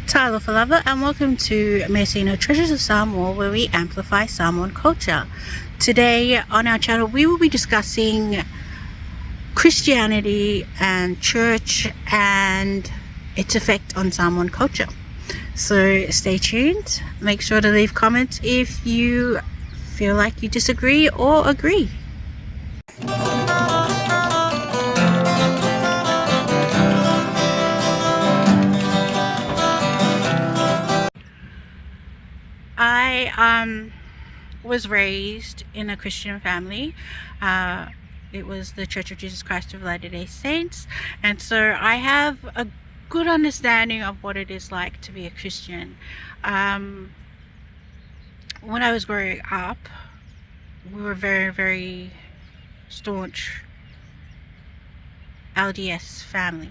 Tyler for Lover, and welcome to Measina Treasures of Samoa, where we amplify Samoan culture. Today on our channel we will be discussing Christianity and church and its effect on Samoan culture. So stay tuned, make sure to leave comments if you feel like you disagree or agree. I was raised in a Christian family. It was the Church of Jesus Christ of Latter-day Saints, and so I have a good understanding of what it is like to be a Christian. When I was growing up, we were very staunch LDS family.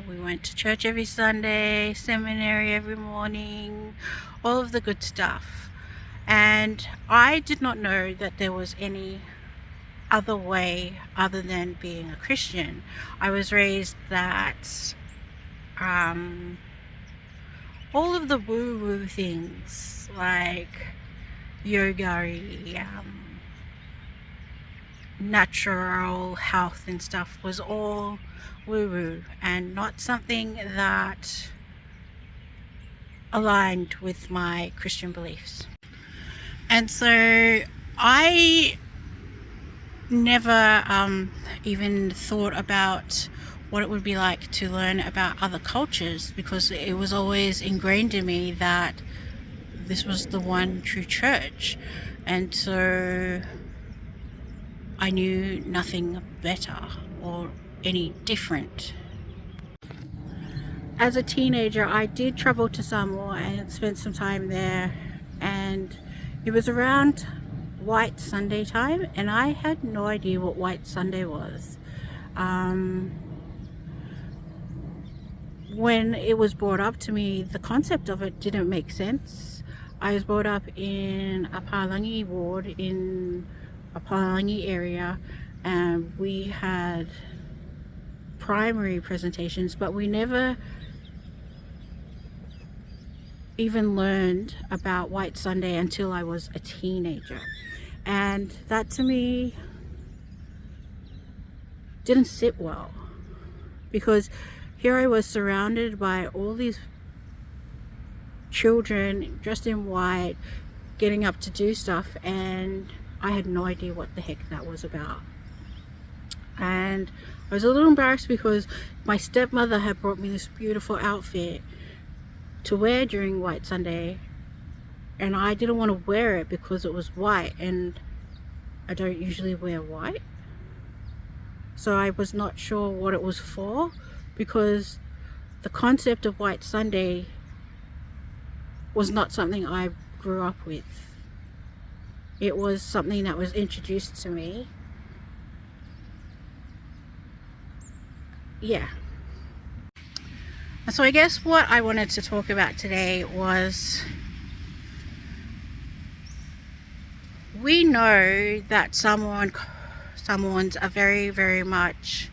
We went to church every Sunday, seminary every morning, all of the good stuff. And I did not know that there was any other way other than being a Christian. I was raised that all of the woo-woo things like yoga, natural health and stuff was all woo-woo and not something that aligned with my Christian beliefs. And so I never even thought about what it would be like to learn about other cultures, because it was always ingrained in me that this was the one true church, and so I knew nothing better or any different. As a teenager, I did travel to Samoa and spent some time there, and it was around White Sunday time, and I had no idea what White Sunday was. When it was brought up to me, the concept of it didn't make sense. I was brought up in a Palangi ward in a Palangi area, and we had primary presentations, but we never even learned about White Sunday until I was a teenager. And that to me didn't sit well, because here I was surrounded by all these children dressed in white getting up to do stuff, and I had no idea what the heck that was about. And I was a little embarrassed because my stepmother had brought me this beautiful outfit to wear during White Sunday, and I didn't want to wear it because it was white, and I don't usually wear white. So I was not sure what it was for, because the concept of White Sunday was not something I grew up with. It was something that was introduced to me. Yeah. So I guess what I wanted to talk about today was, we know that Samoans are very much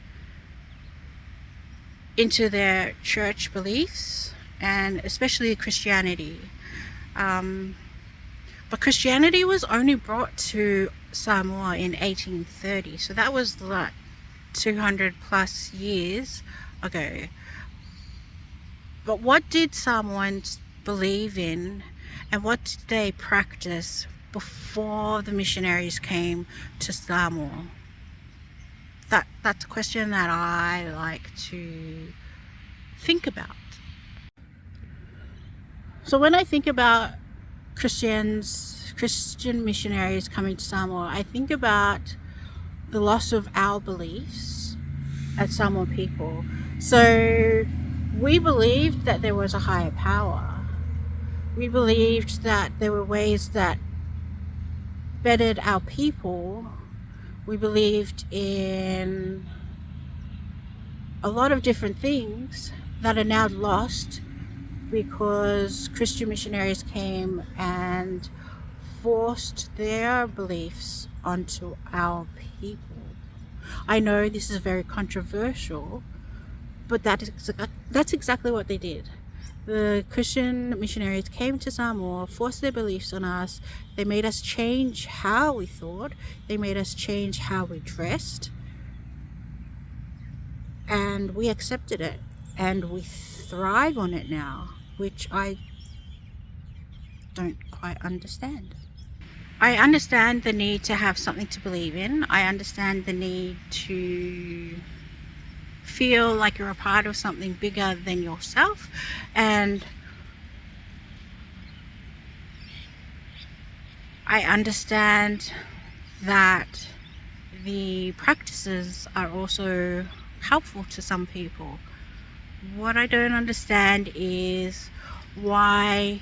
into their church beliefs, and especially Christianity. But Christianity was only brought to Samoa in 1830, so that was like 200 plus years ago. But what did Samoans believe in, and what did they practice before the missionaries came to Samoa? That's a question that I like to think about. So when I think about Christian missionaries coming to Samoa, I think about the loss of our beliefs as Samoan people. So we believed that there was a higher power. We believed that there were ways that bettered our people. We believed in a lot of different things that are now lost because Christian missionaries came and forced their beliefs onto our people. I know this is very controversial, but that's exactly what they did. The Christian missionaries came to Samoa, forced their beliefs on us. They made us change how we thought. They made us change how we dressed. And we accepted it. And we thrive on it now, which I don't quite understand. I understand the need to have something to believe in. I understand the need to feel like you're a part of something bigger than yourself, and I understand that the practices are also helpful to some people. What I don't understand is why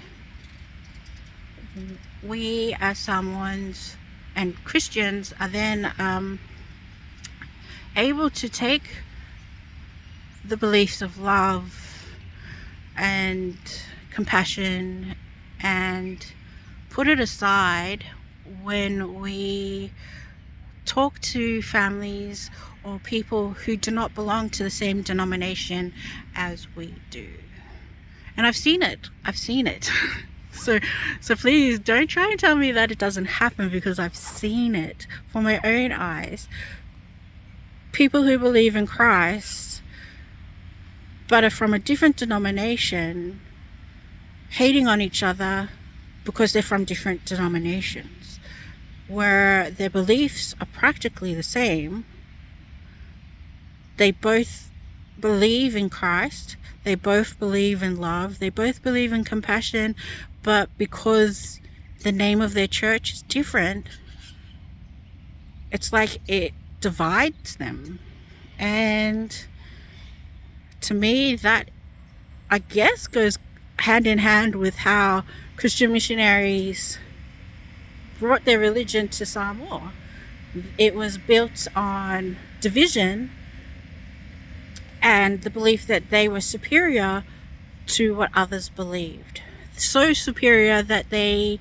we as Samoans and Christians are then able to take the beliefs of love and compassion and put it aside when we talk to families or people who do not belong to the same denomination as we do. And I've seen it. So please don't try and tell me that it doesn't happen, because I've seen it for my own eyes. People who believe in Christ but are from a different denomination hating on each other because they're from different denominations, where their beliefs are practically the same. They both believe in Christ, they both believe in love, they both believe in compassion, but because the name of their church is different, it's like it divides them. And to me, that, I guess, goes hand in hand with how Christian missionaries brought their religion to Samoa. It was built on division and the belief that they were superior to what others believed. So superior that they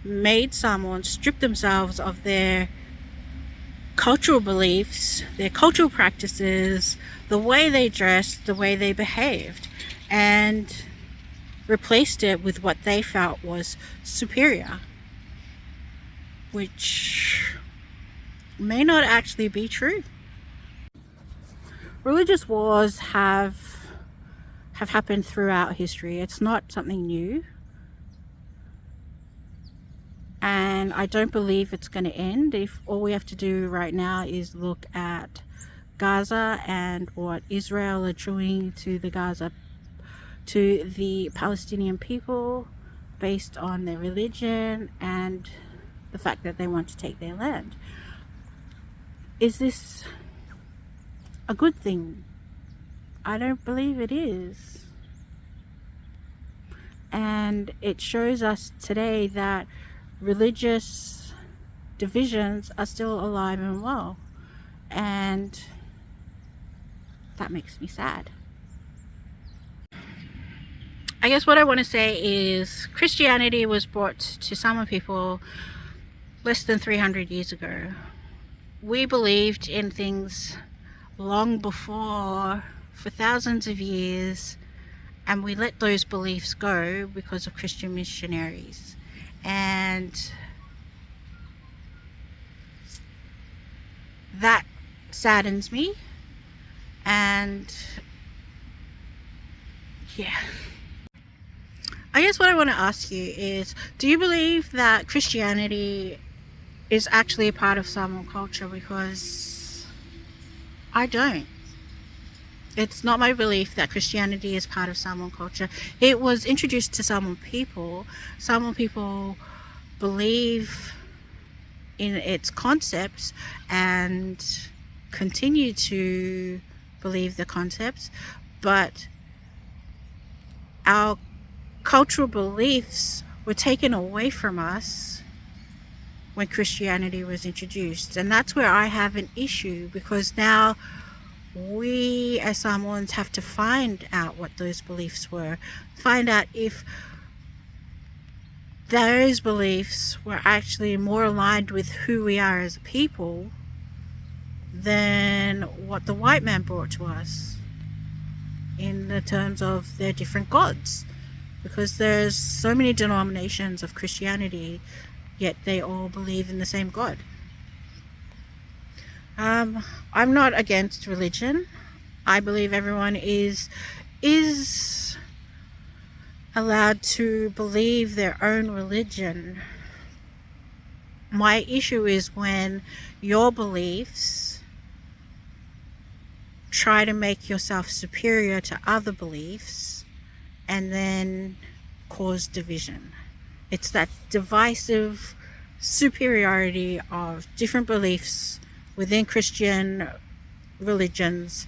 made Samoans strip themselves of their cultural beliefs, their cultural practices, the way they dressed, the way they behaved, and replaced it with what they felt was superior, which may not actually be true. Religious wars have happened throughout history. It's not something new. And I don't believe it's going to end. If all we have to do right now is look at Gaza and what Israel are doing to the Palestinian people based on their religion and the fact that they want to take their land. Is this a good thing? I don't believe it is. And it shows us today that religious divisions are still alive and well, and that makes me sad. I guess what I want to say is Christianity was brought to Samoan people less than 300 years ago. We believed in things long before, for thousands of years, and we let those beliefs go because of Christian missionaries. And that saddens me. And yeah, I guess what I want to ask you is, do you believe that Christianity is actually a part of Samoan culture? Because I don't. It's not my belief that Christianity is part of Samoan culture. It was introduced to Samoan people. Samoan people believe in its concepts and continue to believe the concepts, but our cultural beliefs were taken away from us when Christianity was introduced. And that's where I have an issue, because now we as Samoans have to find out what those beliefs were, find out if those beliefs were actually more aligned with who we are as a people than what the white man brought to us. in the terms of their different gods, because there's so many denominations of Christianity, yet they all believe in the same God. I'm not against religion. I believe everyone is allowed to believe their own religion. My issue is when your beliefs try to make yourself superior to other beliefs and then cause division. It's that divisive superiority of different beliefs within Christian religions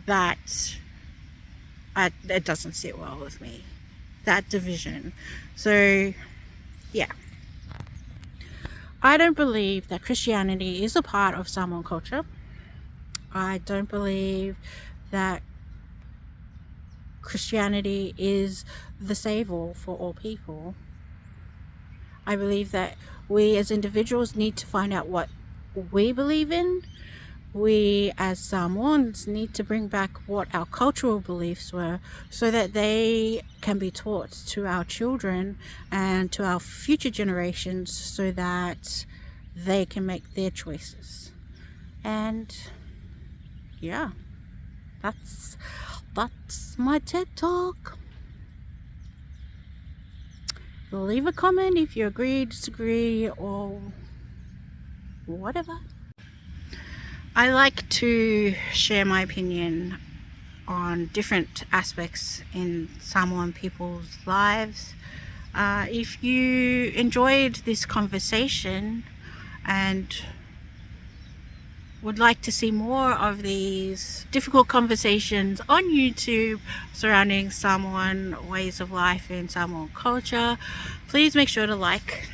that it doesn't sit well with me, that division. So yeah, I don't believe that Christianity is a part of Samoan culture. I don't believe that Christianity is the save-all for all people. I believe that we as individuals need to find out what we believe in. We as Samoans need to bring back what our cultural beliefs were, so that they can be taught to our children and to our future generations, so that they can make their choices. And yeah, that's my TED Talk. Leave a comment if you agree, disagree, or whatever. I like to share my opinion on different aspects in Samoan people's lives. If you enjoyed this conversation and would like to see more of these difficult conversations on YouTube surrounding Samoan ways of life and Samoan culture, please make sure to like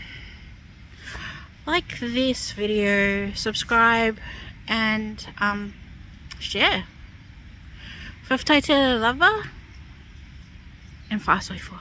this video, subscribe, and share. Whaftai te lava and Faasamoa.